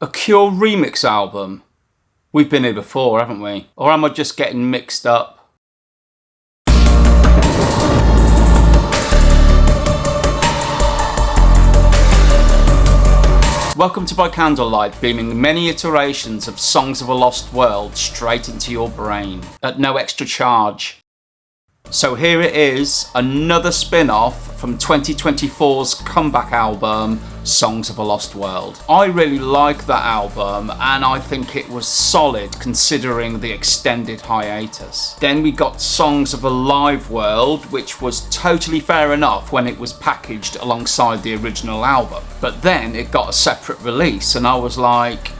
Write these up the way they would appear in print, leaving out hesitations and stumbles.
A Cure remix album? We've been here before, haven't we? Or am I just getting mixed up? Welcome to By Candlelight, beaming many iterations of Songs of a Lost World straight into your brain, at no extra charge. So here it is, another spin-off from 2024's comeback album, Songs of a Lost World. I really like that album, and I think it was solid considering the extended hiatus. Then we got Songs of a Live World, which was totally fair enough when it was packaged alongside the original album. But then it got a separate release, and I was like,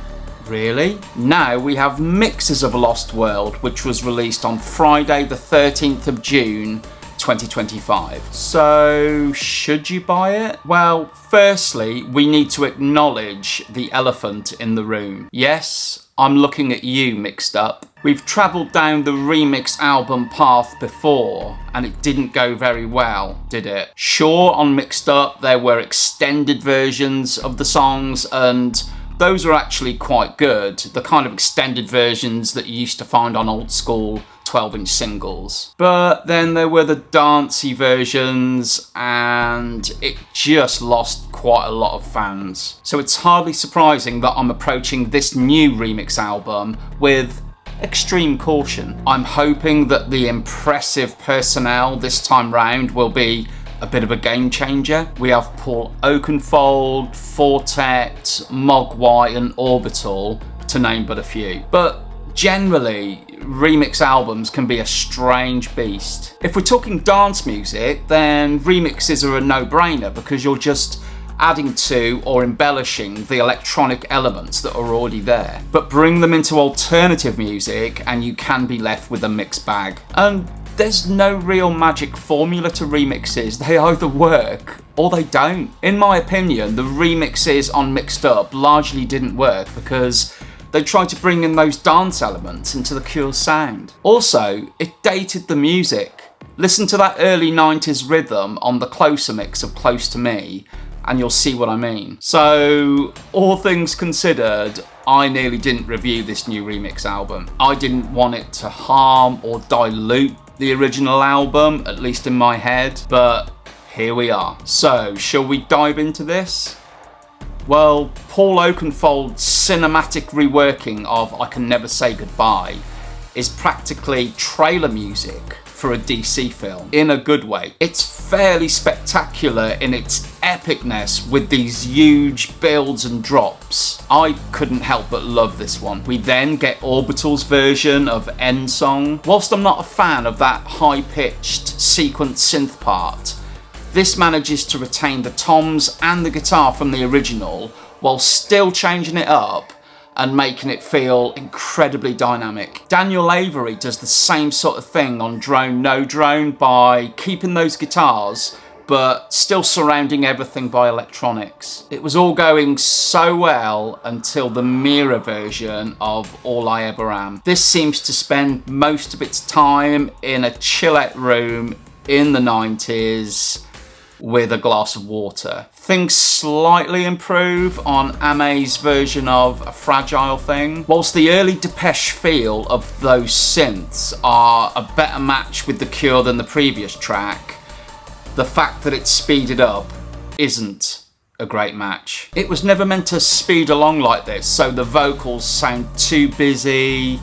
really? Now we have Mixes of a Lost World, which was released on Friday the 13th of June 2025. So, should you buy it? Well, firstly, we need to acknowledge the elephant in the room. Yes, I'm looking at you, Mixed Up. We've travelled down the remix album path before, and it didn't go very well, did it? Sure, on Mixed Up there were extended versions of the songs, and those are actually quite good, the kind of extended versions that you used to find on old school 12-inch singles. But then there were the dancey versions, and it just lost quite a lot of fans. So it's hardly surprising that I'm approaching this new remix album with extreme caution. I'm hoping that the impressive personnel this time round will be a bit of a game changer. We have Paul Oakenfold, Briottet, Mogwai and Orbital, to name but a few. But generally, remix albums can be a strange beast. If we're talking dance music, then remixes are a no-brainer because you're just adding to or embellishing the electronic elements that are already there. But bring them into alternative music and you can be left with a mixed bag. And there's no real magic formula to remixes. They either work or they don't. In my opinion, the remixes on Mixed Up largely didn't work because they tried to bring in those dance elements into the Cure sound. Also, it dated the music. Listen to that early 90s rhythm on the Closer mix of Close to Me, and you'll see what I mean. So, all things considered, I nearly didn't review this new remix album. I didn't want it to harm or dilute the original album, at least in my head, but here we are. So, shall we dive into this? Well, Paul Oakenfold's cinematic reworking of I Can Never Say Goodbye is practically trailer music for a DC film, in a good way. It's fairly spectacular in its epicness with these huge builds and drops. I couldn't help but love this one. We then get Orbital's version of End Song. Whilst I'm not a fan of that high-pitched sequence synth part, this manages to retain the toms and the guitar from the original while still changing it up and making it feel incredibly dynamic. Daniel Avery does the same sort of thing on Drone No Drone by keeping those guitars but still surrounding everything by electronics. It was all going so well until the meera version of All I Ever Am. This seems to spend most of its time in a chillette room in the 90s with a glass of water. Things slightly improve on Ame's version of A Fragile Thing. Whilst the early Depeche feel of those synths are a better match with The Cure than the previous track, the fact that it's speeded up isn't a great match. It was never meant to speed along like this, so the vocals sound too busy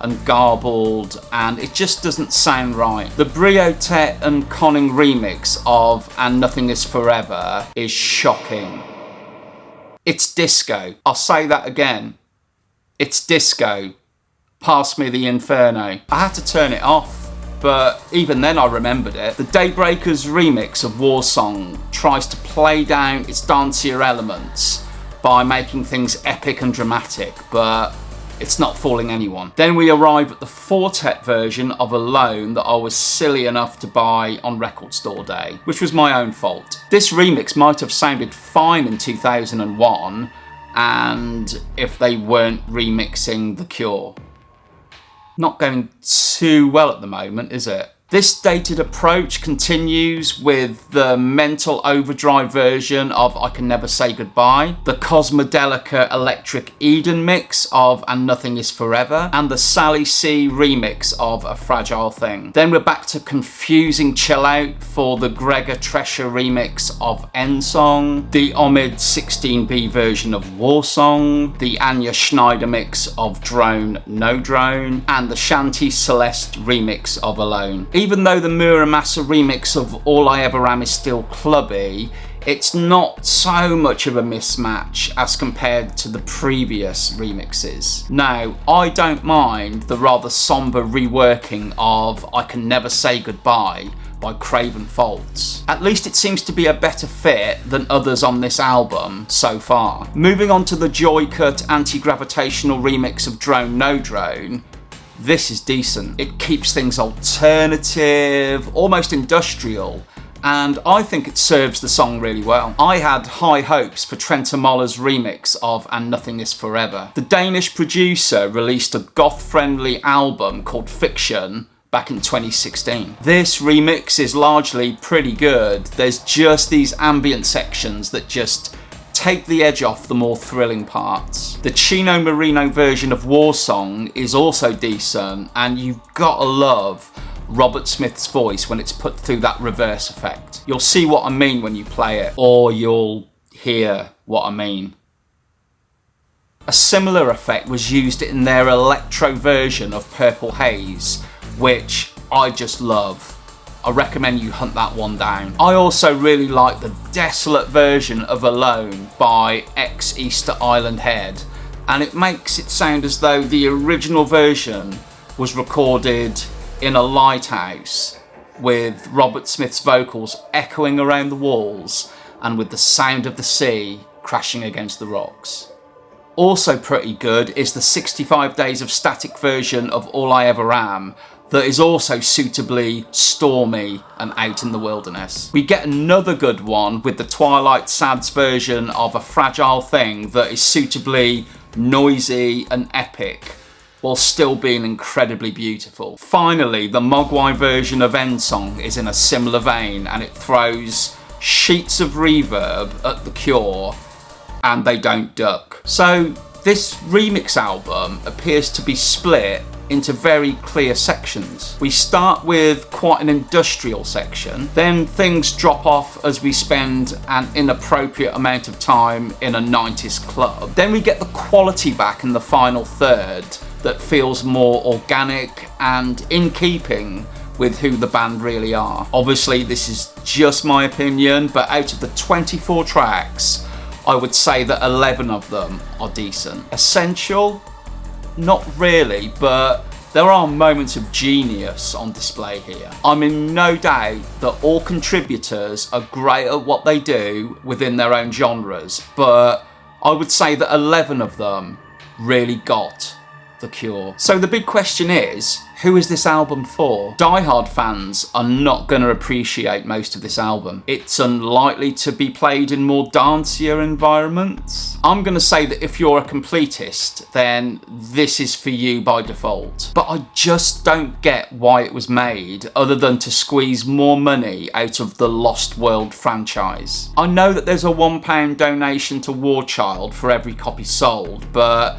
and garbled, and it just doesn't sound right. The Briottet and Conning remix of And Nothing Is Forever is shocking. It's disco. I'll say that again. It's disco. Pass me the Inferno. I had to turn it off, but even then I remembered it. The Daybreakers remix of War Song tries to play down its dancier elements by making things epic and dramatic, but it's not fooling anyone. Then we arrive at the Briottet version of Alone that I was silly enough to buy on Record Store Day, which was my own fault. This remix might have sounded fine in 2001, and if they weren't remixing The Cure. Not going too well at the moment, is it? This dated approach continues with the mental overdrive version of I Can Never Say Goodbye, the Cosmodelica Electric Eden mix of And Nothing Is Forever, and the Sally C remix of A Fragile Thing. Then we're back to confusing chill out for the Gregor Tresher remix of End Song, the Omid 16B version of War Song, the Anja Schneider mix of Drone No Drone, and the Shanti Celeste remix of Alone. Even though the Mura Masa remix of All I Ever Am is still clubby, it's not so much of a mismatch as compared to the previous remixes. Now, I don't mind the rather somber reworking of I Can Never Say Goodbye by Craven Faults. At least it seems to be a better fit than others on this album so far. Moving on to the Joy-Cut anti-gravitational remix of Drone No Drone, this is decent. It keeps things alternative, almost industrial, and I think it serves the song really well. I had high hopes for Trentemøller's remix of And Nothing Is Forever. The Danish producer released a goth-friendly album called Fiction back in 2016. This remix is largely pretty good. There's just these ambient sections that just take the edge off the more thrilling parts. The Chino Moreno version of War Song is also decent, and you've got to love Robert Smith's voice when it's put through that reverse effect. You'll see what I mean when you play it, or you'll hear what I mean. A similar effect was used in their electro version of Purple Haze, which I just love. I recommend you hunt that one down. I also really like the desolate version of Alone by ex-Easter Island Head, and it makes it sound as though the original version was recorded in a lighthouse with Robert Smith's vocals echoing around the walls and with the sound of the sea crashing against the rocks. Also pretty good is the 65 Days of Static version of All I Ever Am, that is also suitably stormy and out in the wilderness. We get another good one with the Twilight Sad's version of A Fragile Thing that is suitably noisy and epic, while still being incredibly beautiful. Finally, the Mogwai version of End Song is in a similar vein, and it throws sheets of reverb at the Cure, and they don't duck. So this remix album appears to be split into very clear sections. We start with quite an industrial section, then things drop off as we spend an inappropriate amount of time in a 90s club. Then we get the quality back in the final third that feels more organic and in keeping with who the band really are. Obviously this is just my opinion, but out of the 24 tracks, I would say that 11 of them are decent. Essential? Not really, but there are moments of genius on display here. I'm in no doubt that all contributors are great at what they do within their own genres, but I would say that 11 of them really got the Cure. So the big question is, who is this album for? Die-hard fans are not going to appreciate most of this album. It's unlikely to be played in more dancier environments. I'm going to say that if you're a completist, then this is for you by default. But I just don't get why it was made, other than to squeeze more money out of the Lost World franchise. I know that there's a £1 donation to War Child for every copy sold, but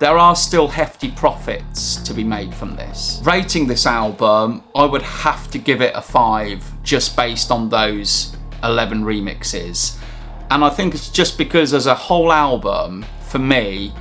there are still hefty profits to be made from this. Rating this album, I would have to give it a 5 just based on those 11 remixes. And I think it's just because as a whole album, for me,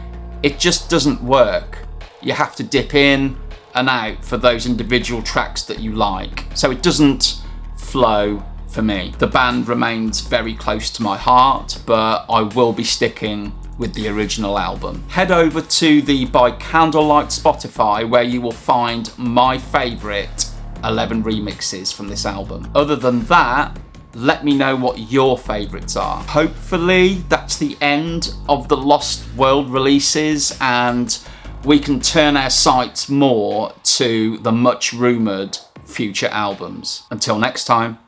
it just doesn't work. You have to dip in and out for those individual tracks that you like. So it doesn't flow for me. The band remains very close to my heart, but I will be sticking with the original album. Head over to the By Candlelight Spotify, where you will find my favourite 11 remixes from this album. Other than that, let me know what your favourites are. Hopefully that's the end of the Lost World releases, and we can turn our sights more to the much rumoured future albums. Until next time,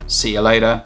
see you later.